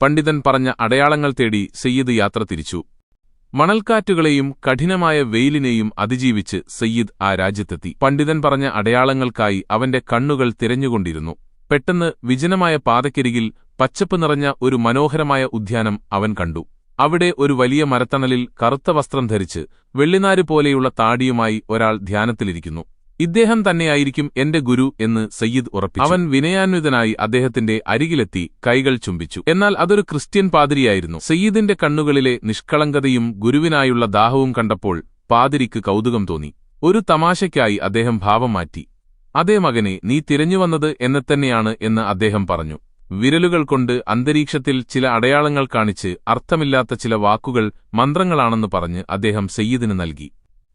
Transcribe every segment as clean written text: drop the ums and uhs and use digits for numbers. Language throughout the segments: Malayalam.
പണ്ഡിതൻ പറഞ്ഞ അടയാളങ്ങൾ തേടി സയ്യിദ് യാത്ര തിരിച്ചു. മണൽക്കാറ്റുകളെയും കഠിനമായ വെയിലിനെയും അതിജീവിച്ച് സയ്യിദ് ആ രാജ്യത്തെത്തി. പണ്ഡിതൻ പറഞ്ഞ അടയാളങ്ങൾക്കായി അവന്റെ കണ്ണുകൾ തിരഞ്ഞുകൊണ്ടിരുന്നു. പെട്ടെന്ന് വിജനമായ പാതക്കരികിൽ പച്ചപ്പ് നിറഞ്ഞ ഒരു മനോഹരമായ ഉദ്യാനം അവൻ കണ്ടു. അവിടെ ഒരു വലിയ മരത്തണലിൽ കറുത്ത വസ്ത്രം ധരിച്ച് വെള്ളിനാരുപോലെയുള്ള താടിയുമായി ഒരാൾ ധ്യാനത്തിലിരിക്കുന്നു. ഇദ്ദേഹം തന്നെയായിരിക്കും എന്റെ ഗുരു എന്ന് സയ്യിദ് ഉറപ്പിച്ചു. അവൻ വിനയാന്വിതനായി അദ്ദേഹത്തിന്റെ അരികിലെത്തി കൈകൾ ചുംബിച്ചു. എന്നാൽ അതൊരു ക്രിസ്ത്യൻ പാതിരിയായിരുന്നു. സയ്യിദിന്റെ കണ്ണുകളിലെ നിഷ്കളങ്കതയും ഗുരുവിനായുള്ള ദാഹവും കണ്ടപ്പോൾ പാതിരിക്ക് കൗതുകം തോന്നി. ഒരു തമാശയ്ക്കായി അദ്ദേഹം ഭാവം മാറ്റി. അതേ മകനെ, നീ തിരഞ്ഞുവന്നത് എന്നെത്തന്നെയാണ് എന്ന് അദ്ദേഹം പറഞ്ഞു. വിരലുകൾ കൊണ്ട് അന്തരീക്ഷത്തിൽ ചില അടയാളങ്ങൾ കാണിച്ച് അർത്ഥമില്ലാത്ത ചില വാക്കുകൾ മന്ത്രങ്ങളാണെന്ന് പറഞ്ഞ് അദ്ദേഹം സയ്യിദിന് നൽകി.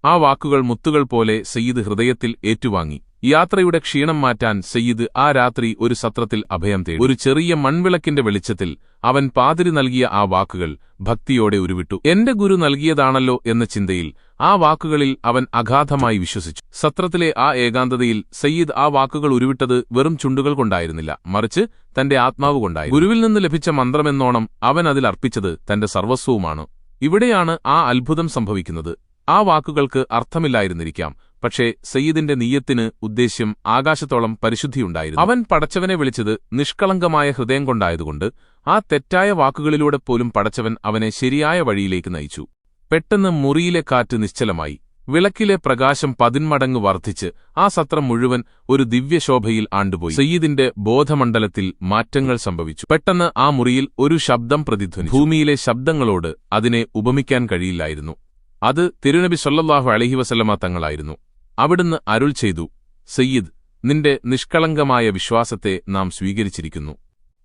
ആ വാക്കുകൾ മുത്തുകൾ പോലെ സയ്യിദ് ഹൃദയത്തിൽ ഏറ്റുവാങ്ങി. യാത്രയുടെ ക്ഷീണം മാറ്റാൻ സയ്യിദ് ആ രാത്രി ഒരു സത്രത്തിൽ അഭയം തേടി. ഒരു ചെറിയ മൺവിളക്കിന്റെ വെളിച്ചത്തിൽ അവൻ പാതിരി നൽകിയ ആ വാക്കുകൾ ഭക്തിയോടെ ഉരുവിട്ടു. എന്റെ ഗുരു നൽകിയതാണല്ലോ എന്ന ചിന്തയിൽ ആ വാക്കുകളിൽ അവൻ അഗാധമായി വിശ്വസിച്ചു. സത്രത്തിലെ ആ ഏകാന്തതയിൽ സയ്യിദ് ആ വാക്കുകൾ ഉരുവിട്ടത് വെറും ചുണ്ടുകൾ കൊണ്ടായിരുന്നില്ല, മറിച്ച് തന്റെ ആത്മാവ് കൊണ്ടായി. ഗുരുവിൽ നിന്ന് ലഭിച്ച മന്ത്രമെന്നോണം അവൻ അതിൽ അർപ്പിച്ചത് തന്റെ സർവസ്വവുമാണ്. ഇവിടെയാണ് ആ അത്ഭുതം സംഭവിക്കുന്നത്. ആ വാക്കുകൾക്ക് അർത്ഥമില്ലായിരുന്നിരിക്കാം, പക്ഷേ സയ്യിദിന്റെ നീയത്തിന് ഉദ്ദേശ്യം ആകാശത്തോളം പരിശുദ്ധിയുണ്ടായിരുന്നു. അവൻ പടച്ചവനെ വിളിച്ചത് നിഷ്കളങ്കമായ ഹൃദയം കൊണ്ടായതുകൊണ്ട് ആ തെറ്റായ വാക്കുകളിലൂടെ പോലും പടച്ചവൻ അവനെ ശരിയായ വഴിയിലേക്ക് നയിച്ചു. പെട്ടെന്ന് മുറിയിലെ കാറ്റ് നിശ്ചലമായി. വിളക്കിലെ പ്രകാശം 10 മടങ്ങ് വർദ്ധിച്ച് ആ സത്രം മുഴുവൻ ഒരു ദിവ്യശോഭയിൽ ആണ്ടുപോയി. സയ്യിദിന്റെ ബോധമണ്ഡലത്തിൽ മാറ്റങ്ങൾ സംഭവിച്ചു. പെട്ടെന്ന് ആ മുറിയിൽ ഒരു ശബ്ദം പ്രതിധ്വനിച്ചു. ഭൂമിയിലെ ശബ്ദങ്ങളോട് അതിനെ ഉപമിക്കാൻ കഴിയില്ലായിരുന്നു. അത് തിരുനബി സല്ലല്ലാഹു അലൈഹി വസല്ലമ തങ്ങളായിരുന്നു. അവിടുന്ന് അരുൾ ചെയ്തു, സയ്യിദ്, നിന്റെ നിഷ്കളങ്കമായ വിശ്വാസത്തെ നാം സ്വീകരിച്ചിരിക്കുന്നു.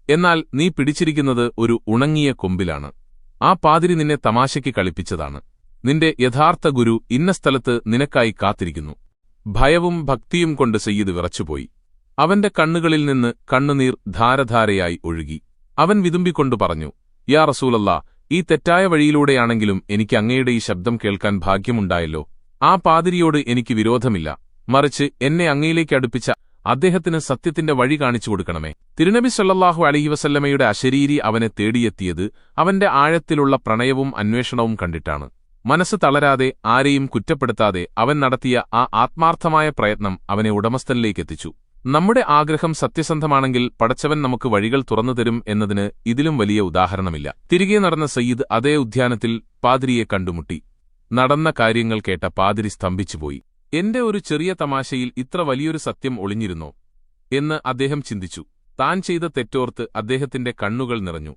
എന്നാൽ നീ പിടിച്ചിരിക്കുന്നത് ഒരു ഉണങ്ങിയ കൊമ്പിലാണ്. ആ പാതിരി നിന്നെ തമാശയ്ക്ക് കളിപ്പിച്ചതാണ്. നിന്റെ യഥാർത്ഥ ഗുരു ഇന്ന സ്ഥലത്ത് നിനക്കായി കാത്തിരിക്കുന്നു. ഭയവും ഭക്തിയും കൊണ്ട് സയ്യിദ് വിറച്ചുപോയി. അവന്റെ കണ്ണുകളിൽ നിന്ന് കണ്ണുനീർ ധാരധാരയായി ഒഴുകി. അവൻ വിതുമ്പിക്കൊണ്ടു പറഞ്ഞു, യാ റസൂലല്ലാ, ഈ തെറ്റായ വഴിയിലൂടെയാണെങ്കിലും എനിക്ക് അങ്ങയുടെ ഈ ശബ്ദം കേൾക്കാൻ ഭാഗ്യമുണ്ടായല്ലോ. ആ പാതിരിയോട് എനിക്ക് വിരോധമില്ല, മറിച്ച് എന്നെ അങ്ങയിലേക്ക് അടുപ്പിച്ച അദ്ദേഹത്തിന് സത്യത്തിന്റെ വഴി കാണിച്ചു കൊടുക്കണമേ. തിരുനബി സല്ലല്ലാഹു അലൈഹി വസല്ലമയുടെ അശരീരി അവനെ തേടിയെത്തിയത് അവന്റെ ആഴത്തിലുള്ള പ്രണയവും അന്വേഷണവും കണ്ടിട്ടാണ്. മനസ്സ് തളരാതെ ആരെയും കുറ്റപ്പെടുത്താതെ അവൻ നടത്തിയ ആ ആത്മാർത്ഥമായ പ്രയത്നം അവനെ ഉടമസ്ഥനിലേക്കെത്തിച്ചു. നമ്മുടെ ആഗ്രഹം സത്യസന്ധമാണെങ്കിൽ പടച്ചവൻ നമുക്ക് വഴികൾ തുറന്നുതരും എന്നതിന് ഇതിലും വലിയ ഉദാഹരണമില്ല. തിരികെ നടന്ന സയ്യിദ് അതേ ഉദ്യാനത്തിൽ പാതിരിയെ കണ്ടുമുട്ടി. നടന്ന കാര്യങ്ങൾ കേട്ട പാതിരി സ്തംഭിച്ചുപോയി. എന്റെ ഒരു ചെറിയ തമാശയിൽ ഇത്ര വലിയൊരു സത്യം ഒളിഞ്ഞിരുന്നോ എന്ന് അദ്ദേഹം ചിന്തിച്ചു. താൻ ചെയ്ത തെറ്റോർത്ത് അദ്ദേഹത്തിന്റെ കണ്ണുകൾ നിറഞ്ഞു.